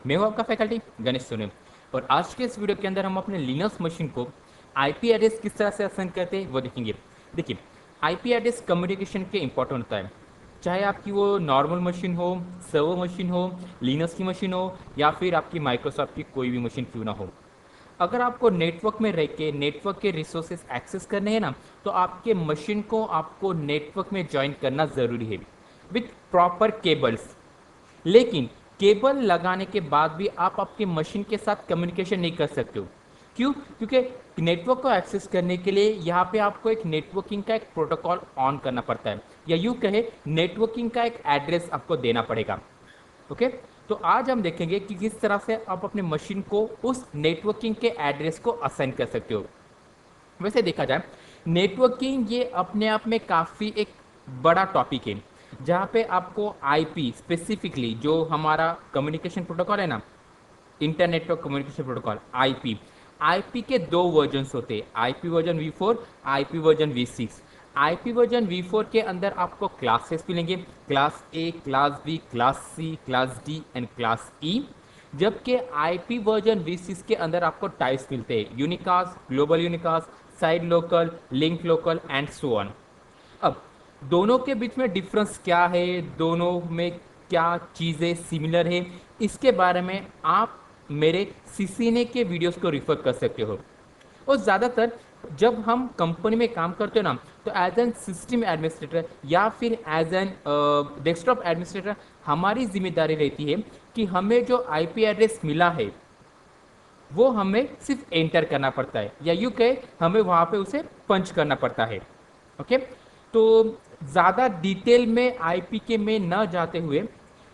मैं हूं आपका फैकल्टी गणेश सोनी। और आज के इस वीडियो के अंदर हम अपने लिनक्स मशीन को आईपी एड्रेस किस तरह से असाइन करते हैं वो देखेंगे। देखिए, आईपी एड्रेस कम्युनिकेशन के इंपॉर्टेंट होता है। चाहे आपकी वो नॉर्मल मशीन हो, सर्वर मशीन हो, लिनक्स की मशीन हो, या फिर आपकी माइक्रोसॉफ्ट की कोई भी मशीन क्यों ना हो। अगर आपको नेटवर्क में रह के नेटवर्क के रिसोर्सेज एक्सेस करने हैं ना, तो आपके मशीन को आपको नेटवर्क में ज्वाइन करना ज़रूरी है विथ प्रॉपर केबल्स। लेकिन केबल लगाने के बाद भी आप आपके मशीन के साथ कम्युनिकेशन नहीं कर सकते हो। क्यों? क्योंकि नेटवर्क को एक्सेस करने के लिए यहाँ पे आपको एक नेटवर्किंग का एक प्रोटोकॉल ऑन करना पड़ता है, या यूँ कहे नेटवर्किंग का एक एड्रेस आपको देना पड़ेगा। ओके, तो आज हम देखेंगे कि किस तरह से आप अपने मशीन को उस नेटवर्किंग के एड्रेस को असाइन कर सकते हो। वैसे देखा जाए, नेटवर्किंग ये अपने आप में काफ़ी एक बड़ा टॉपिक है, जहाँ पे आपको आईपी स्पेसिफिकली जो हमारा कम्युनिकेशन प्रोटोकॉल है ना, इंटरनेट पर कम्युनिकेशन प्रोटोकॉल आईपी, आईपी के दो वर्जन्स होते हैं, IP version V4, IP version V6। IP version V4 के अंदर आपको क्लासेस मिलेंगे, class A, class B, class C, class D and class E. जबकि आईपी वर्जन V6 के अंदर आपको टाइप्स मिलते हैं, unicast, global unicast, side local, link local and so on. अब दोनों के बीच में डिफरेंस क्या है, दोनों में क्या चीज़ें सिमिलर है, इसके बारे में आप मेरे सीसीएनए के वीडियोस को रिफर कर सकते हो। और ज़्यादातर जब हम कंपनी में काम करते हो ना, तो एज एन सिस्टम एडमिनिस्ट्रेटर या फिर एज एन डेस्कटॉप एडमिनिस्ट्रेटर हमारी जिम्मेदारी रहती है कि हमें जो आईपी एड्रेस मिला है वो हमें सिर्फ एंटर करना पड़ता है, या यूँ कहे हमें वहाँ पे उसे पंच करना पड़ता है। ओके, तो ज़्यादा डिटेल में आईपी के में न जाते हुए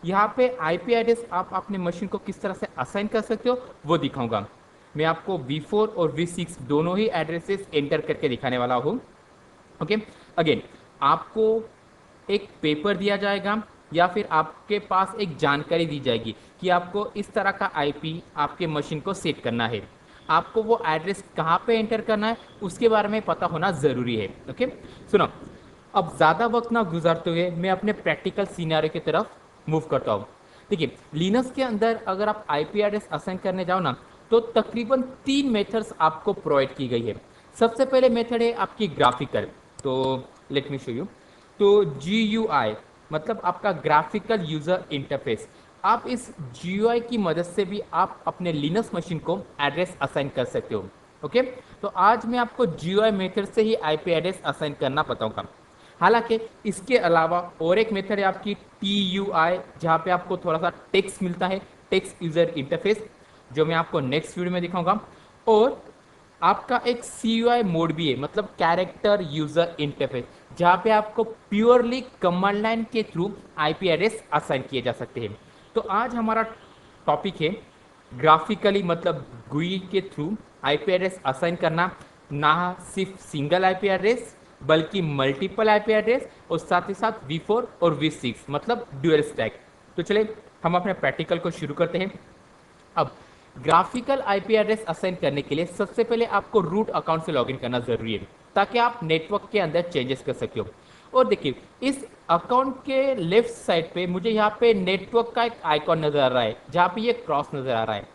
यहाँ पे आईपी एड्रेस आप अपने मशीन को किस तरह से असाइन कर सकते हो वो दिखाऊंगा। मैं आपको V4 और V6 दोनों ही एड्रेसेस एंटर करके दिखाने वाला हूँ। ओके, अगेन आपको एक पेपर दिया जाएगा या फिर आपके पास एक जानकारी दी जाएगी कि आपको इस तरह का आईपी आपके मशीन को सेट करना है। आपको वो एड्रेस कहाँ पे एंटर करना है उसके बारे में पता होना ज़रूरी है। ओके, सुनो, अब ज़्यादा वक्त ना गुजारते हुए मैं अपने प्रैक्टिकल सिनेरियो की तरफ मूव करता हूँ। देखिए, लिनक्स के अंदर अगर आप आईपी एड्रेस असाइन करने जाओ ना, तो तकरीबन 3 मेथड्स आपको प्रोवाइड की गई है। सबसे पहले मेथड है आपकी ग्राफिकल। तो लेट मी शो यू। तो GUI मतलब आपका ग्राफिकल यूज़र इंटरफेस। आप इस GUI की मदद से भी आप अपने लिनक्स मशीन को एड्रेस असाइन कर सकते हो। ओके, तो आज मैं आपको GUI मेथड से ही आईपी एड्रेस असाइन करना बताऊंगा। हालांकि इसके अलावा और एक मेथड है आपकी TUI, जहाँ पे आपको थोड़ा सा टेक्स्ट मिलता है, टेक्स्ट यूज़र इंटरफेस, जो मैं आपको नेक्स्ट वीडियो में दिखाऊंगा। और आपका एक CUI मोड भी है, मतलब कैरेक्टर यूज़र इंटरफेस, जहाँ पे आपको प्योरली कमांड लाइन के थ्रू आईपी एड्रेस असाइन किए जा सकते हैं। तो आज हमारा टॉपिक है ग्राफिकली मतलब GUI के थ्रू आईपी एड्रेस असाइन करना, ना सिर्फ सिंगल आईपी एड्रेस बल्कि मल्टीपल आईपी एड्रेस, और साथ ही साथ V4 और V6 मतलब ड्यूअल स्टैक। तो चलिए हम अपने प्रैक्टिकल को शुरू करते हैं। अब ग्राफिकल आईपी एड्रेस असाइन करने के लिए सबसे पहले आपको रूट अकाउंट से लॉगिन करना जरूरी है, ताकि आप नेटवर्क के अंदर चेंजेस कर सके हो। और देखिए, इस अकाउंट के लेफ्ट साइड पे मुझे यहाँ पे नेटवर्क का एक आइकॉन नजर आ रहा है, जहाँ पे ये क्रॉस नजर आ रहा है।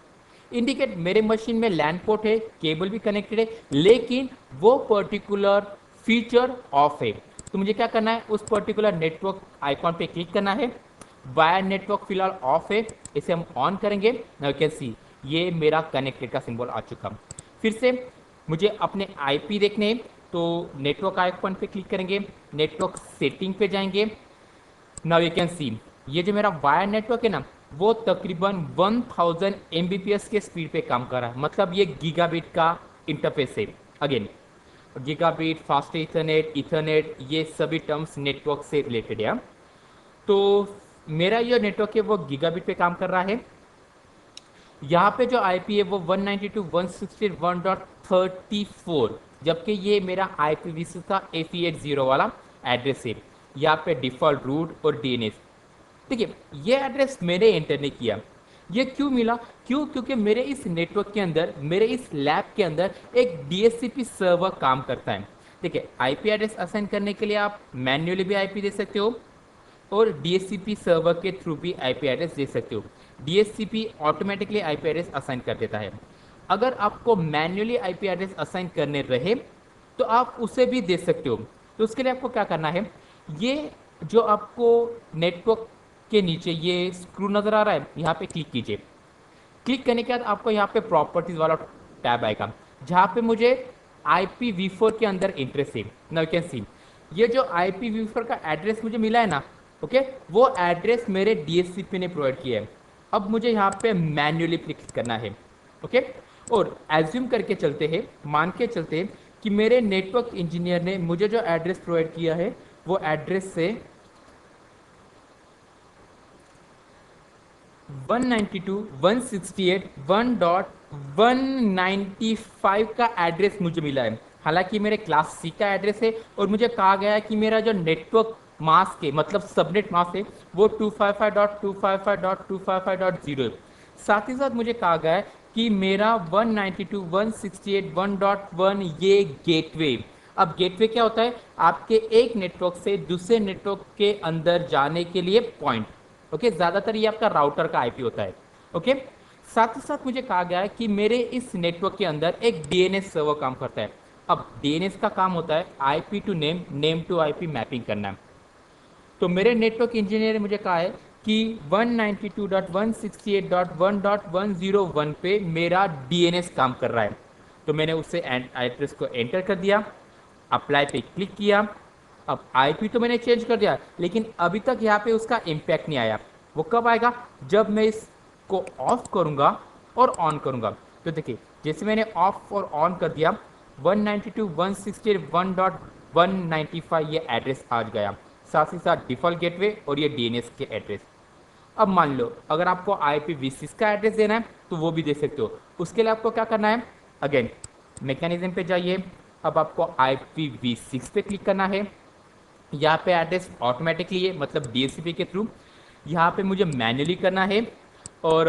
इंडिकेट मेरे मशीन में लैंड पोर्ट है, केबल भी कनेक्टेड है, लेकिन वो पर्टिकुलर फीचर ऑफ है। तो मुझे क्या करना है, उस पर्टिकुलर नेटवर्क आइकॉन पे क्लिक करना है। वायर नेटवर्क फिलहाल ऑफ है, इसे हम ऑन करेंगे। नाउ यू कैन सी ये मेरा कनेक्टेड का सिंबल आ चुका। फिर से मुझे अपने आईपी देखने हैं, तो नेटवर्क आइकॉन पे क्लिक करेंगे, नेटवर्क सेटिंग पे जाएंगे। नाउ यू कैन सी ये जो मेरा वायर नेटवर्क है ना, वो तकरीबन 1000 Mbps के स्पीड पे काम कर रहा है, मतलब ये गीगाबिट का इंटरफेस है। Again gigabit, fast Ethernet, Ethernet, ये सभी टर्म्स नेटवर्क से रिलेटेड है। तो मेरा ये नेटवर्क है वो गीगाबिट पे काम कर रहा है। यहाँ पे जो आईपी है वो 192.168.1.34, जबकि ये मेरा IPv6 का AF80 वाला एड्रेस है। यहाँ पे डिफ़ॉल्ट रूट और DNS। देखिए, ये एड्रेस मैंने एंटर नहीं किया। ये क्यों मिला? क्यों? क्योंकि मेरे इस नेटवर्क के अंदर, मेरे इस लैब के अंदर एक DHCP सर्वर काम करता है। देखिए, आईपी एड्रेस असाइन करने के लिए आप मैन्युअली भी आईपी दे सकते हो, और DHCP सर्वर के थ्रू भी IP एड्रेस दे सकते हो। DHCP automatically IP address assign कर देता है। अगर आपको मैन्युअली IP एड्रेस असाइन करने रहे तो आप उसे भी दे सकते हो। तो उसके लिए आपको क्या करना है, ये जो आपको नेटवर्क के नीचे ये स्क्रू नज़र आ रहा है, यहाँ पे क्लिक कीजिए। क्लिक करने के बाद आपको यहाँ पे प्रॉपर्टीज वाला टैब आएगा, जहाँ पे मुझे IPv4 के अंदर इंटरेस्ट है। नाउ यू कैन सी ये जो IPv4 का एड्रेस मुझे मिला है ना, ओके, वो एड्रेस मेरे DHCP ने प्रोवाइड किया है। अब मुझे यहाँ पे मैन्युअली क्लिक करना है, ओके। और एज्यूम करके चलते हैं, मान के चलते हैं कि मेरे नेटवर्क इंजीनियर ने मुझे जो एड्रेस प्रोवाइड किया है वो एड्रेस से 192.168.1.195 का एड्रेस मुझे मिला है। हालांकि मेरे क्लास C का एड्रेस है और मुझे कहा गया है कि मेरा जो नेटवर्क मास्क है, मतलब सबनेट मास्क है, वो 255.255.255.0 है। साथ ही साथ मुझे कहा गया है कि मेरा 192.168.1.1 ये गेटवे। अब गेटवे क्या होता है, आपके एक नेटवर्क से दूसरे नेटवर्क के अंदर जाने के लिए पॉइंट, ओके। ज़्यादातर ये आपका राउटर का IP होता है, ओके। साथ ही साथ मुझे कहा गया है कि मेरे इस नेटवर्क के अंदर एक DNS सर्वर काम करता है। अब DNS का काम होता है IP to name, name to IP mapping करना। तो मेरे नेटवर्क इंजीनियर ने मुझे कहा है कि 192.168.1.101 पे मेरा DNS काम कर रहा है। तो मैंने उससे एड्रेस को एंटर कर दिया, अप्लाई पे क्लिक किया। अब IP तो मैंने चेंज कर दिया, लेकिन अभी तक यहाँ पे उसका इम्पैक्ट नहीं आया। वो कब आएगा, जब मैं इसको ऑफ करूँगा और ऑन करूँगा। तो देखिए, जैसे मैंने ऑफ और ऑन कर दिया, 192.168.1.195 ये एड्रेस आ गया, साथ ही साथ डिफ़ॉल्ट गेटवे और ये DNS के एड्रेस। अब मान लो अगर आपको IPv6 का एड्रेस देना है तो वो भी दे सकते हो। उसके लिए आपको क्या करना है, अगेन मैकेनिज्म पे जाइए। अब आपको IPv6 पे क्लिक करना है। यहाँ पे एड्रेस ऑटोमेटिकली है, मतलब DHCP के थ्रू। यहाँ पे मुझे मैन्युअली करना है। और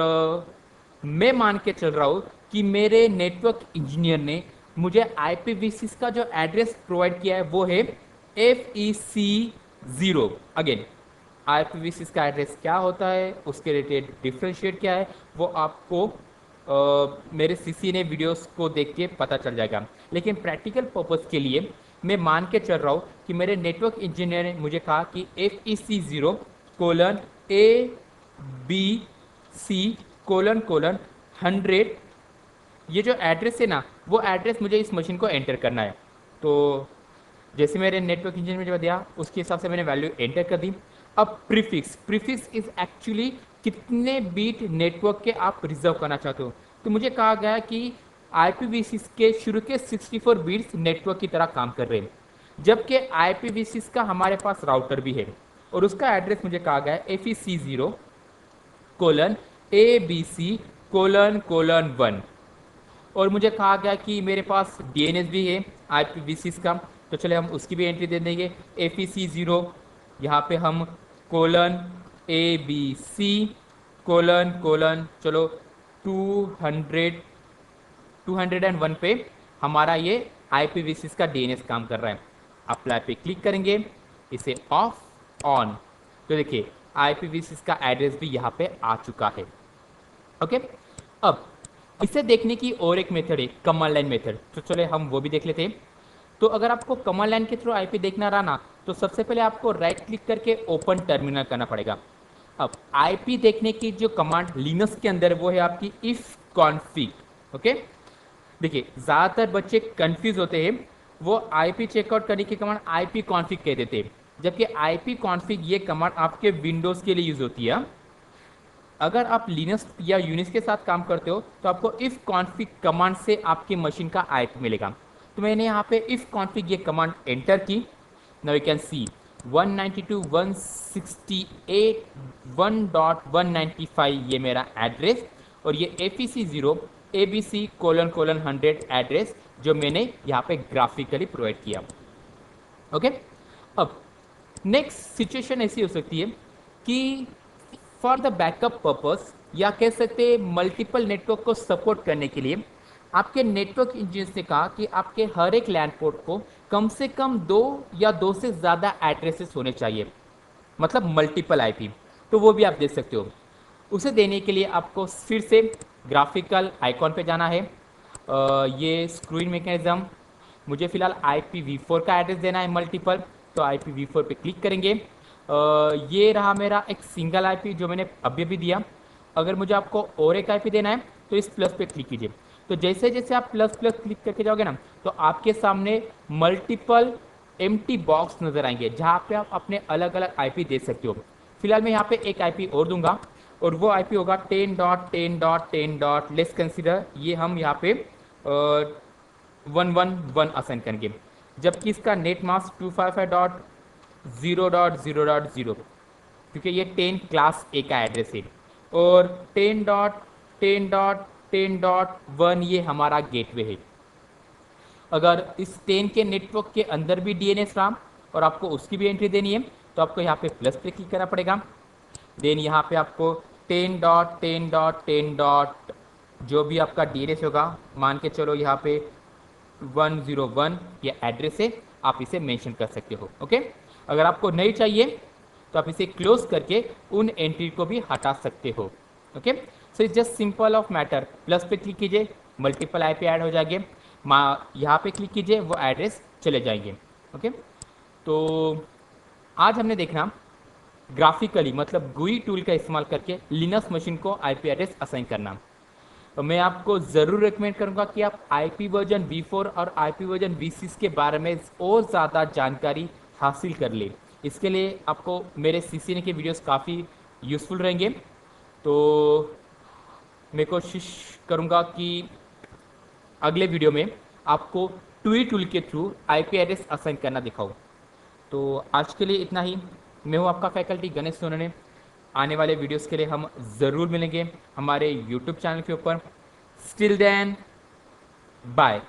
मैं मान के चल रहा हूँ कि मेरे नेटवर्क इंजीनियर ने मुझे IPv6 का जो एड्रेस प्रोवाइड किया है वो है FEC0। अगेन IPv6 का एड्रेस क्या होता है, उसके रिलेटेड डिफ्रेंशिएट क्या है, वो आपको मेरे CC ने वीडियोस को देख के पता चल जाएगा। लेकिन प्रैक्टिकल पर्पस के लिए मैं मान के चल रहा हूँ कि मेरे नेटवर्क इंजीनियर ने मुझे कहा कि FEC0:ABC:100 ये जो एड्रेस है ना, वो एड्रेस मुझे इस मशीन को एंटर करना है। तो जैसे मेरे नेटवर्क इंजीनियर ने जो दिया उसके हिसाब से मैंने वैल्यू एंटर कर दी। अब प्रीफिक्स इज एक्चुअली कितने बीट नेटवर्क के आप रिजर्व करना चाहते हो। तो मुझे कहा गया कि IPv6 के शुरू के 64 बीट्स नेटवर्क की तरह काम कर रहे हैं, जबकि IPv6 का हमारे पास राउटर भी है और उसका एड्रेस मुझे कहा गया है FEC0:ABC:1। और मुझे कहा गया कि मेरे पास DNS भी है IPv6 का, तो चले हम उसकी भी एंट्री दे देंगे। FEC0 यहाँ पे हम :ABC:: चलो 201 पे हमारा ये IPv6 का DNS काम कर रहा है। अप्लाई पे क्लिक करेंगे, इसे ऑफ ऑन, तो देखिए IPv6 का एड्रेस भी यहाँ पे आ चुका है, ओके। अब इसे देखने की और एक मेथड है, कमांड लाइन मेथड। तो चले हम वो भी देख लेते हैं। तो अगर आपको कमांड लाइन के थ्रू IP देखना रहा ना, तो सबसे पहले आपको राइट क्लिक करके ओपन टर्मिनल करना पड़ेगा। अब IP देखने की जो कमांड लिनक्स के अंदर वो है आपकी इफ कॉन्फिग, ओके। देखिए ज़्यादातर बच्चे कंफ्यूज होते हैं, वो IP चेकआउट करने की कमांड IP कॉन्फिग कह देते हैं, जबकि IP कॉन्फिग ये कमांड आपके विंडोज़ के लिए यूज़ होती है। अगर आप लिनक्स या यूनिक्स के साथ काम करते हो तो आपको इफ कॉन्फिग कमांड से आपकी मशीन का IP मिलेगा। तो मैंने यहाँ पे इफ कॉन्फिग ये कमांड एंटर की। नाउ यू कैन सी 192.168.1.195 ये मेरा एड्रेस और ये FEC0:ABC:100 एड्रेस जो मैंने यहाँ पे ग्राफिकली प्रोवाइड किया, ओके। अब नेक्स्ट सिचुएशन ऐसी हो सकती है कि फॉर द बैकअप पर्पस या कह सकते हैं मल्टीपल नेटवर्क को सपोर्ट करने के लिए आपके नेटवर्क इंजीनियर ने कहा कि आपके हर एक लैन पोर्ट को कम से कम 2 या 2 से ज़्यादा एड्रेसेस होने चाहिए। मतलब मल्टीपल आईपी, तो वो भी आप दे सकते हो। उसे देने के लिए आपको फिर से ग्राफिकल आइकॉन पे जाना है। ये स्क्रूइंग मैकेनिज्म, मुझे फिलहाल IPv4 का एड्रेस देना है मल्टीपल, तो IPv4 पे क्लिक करेंगे। ये रहा मेरा एक सिंगल आईपी जो मैंने अभी अभी दिया। अगर मुझे आपको और एक आईपी देना है तो इस प्लस पे क्लिक कीजिए। तो जैसे जैसे आप प्लस प्लस क्लिक करके जाओगे ना, तो आपके सामने मल्टीपल एम्प्टी बॉक्स नजर आएंगे जहाँ पे आप अपने अलग अलग आईपी दे सकते हो। फिलहाल मैं यहाँ पे एक आईपी और दूंगा, और वो आईपी होगा 10.10.10. लेट्स कंसीडर ये हम यहाँ पे 111 असाइन करेंगे, जबकि इसका नेट मास्क 255.0.0.0, क्योंकि ये 10 क्लास ए का एड्रेस है। और 10.10.10.1 ये हमारा गेटवे है। अगर इस 10 के नेटवर्क के अंदर भी DNS राम और आपको उसकी भी एंट्री देनी है, तो आपको यहाँ पे प्लस पे क्लिक करना पड़ेगा। देन यहाँ पे आपको 10.10.10. जो भी आपका DNS होगा, मान के चलो यहाँ पे 101 ये एड्रेस है, आप इसे मेंशन कर सकते हो। ओके, अगर आपको नहीं चाहिए तो आप इसे क्लोज करके उन एंट्री को भी हटा सकते हो। Okay, so it's just simple of matter. Plus पे क्लिक कीजिए, मल्टीपल आईपी ऐड हो जाएंगे, यहाँ पे क्लिक कीजिए, वो एड्रेस चले जाएंगे। ओके, तो आज हमने देखना ग्राफिकली मतलब GUI टूल का इस्तेमाल करके लिनक्स मशीन को आईपी एड्रेस असाइन करना। तो मैं आपको ज़रूर रिकमेंड करूंगा कि आप IP वर्जन V4 और IP वर्जन V6 के बारे में और ज़्यादा जानकारी हासिल कर ले। इसके लिए आपको मेरे CCNA के वीडियोस काफ़ी यूज़फुल रहेंगे। तो मैं कोशिश करूंगा कि अगले वीडियो में आपको ट्वी टूल के थ्रू IP एड्रेस असाइन करना दिखाऊं। तो आज के लिए इतना ही। मैं हूं आपका फैकल्टी गणेश सोनने। आने वाले वीडियोस के लिए हम ज़रूर मिलेंगे हमारे YouTube चैनल के ऊपर। Still then, bye.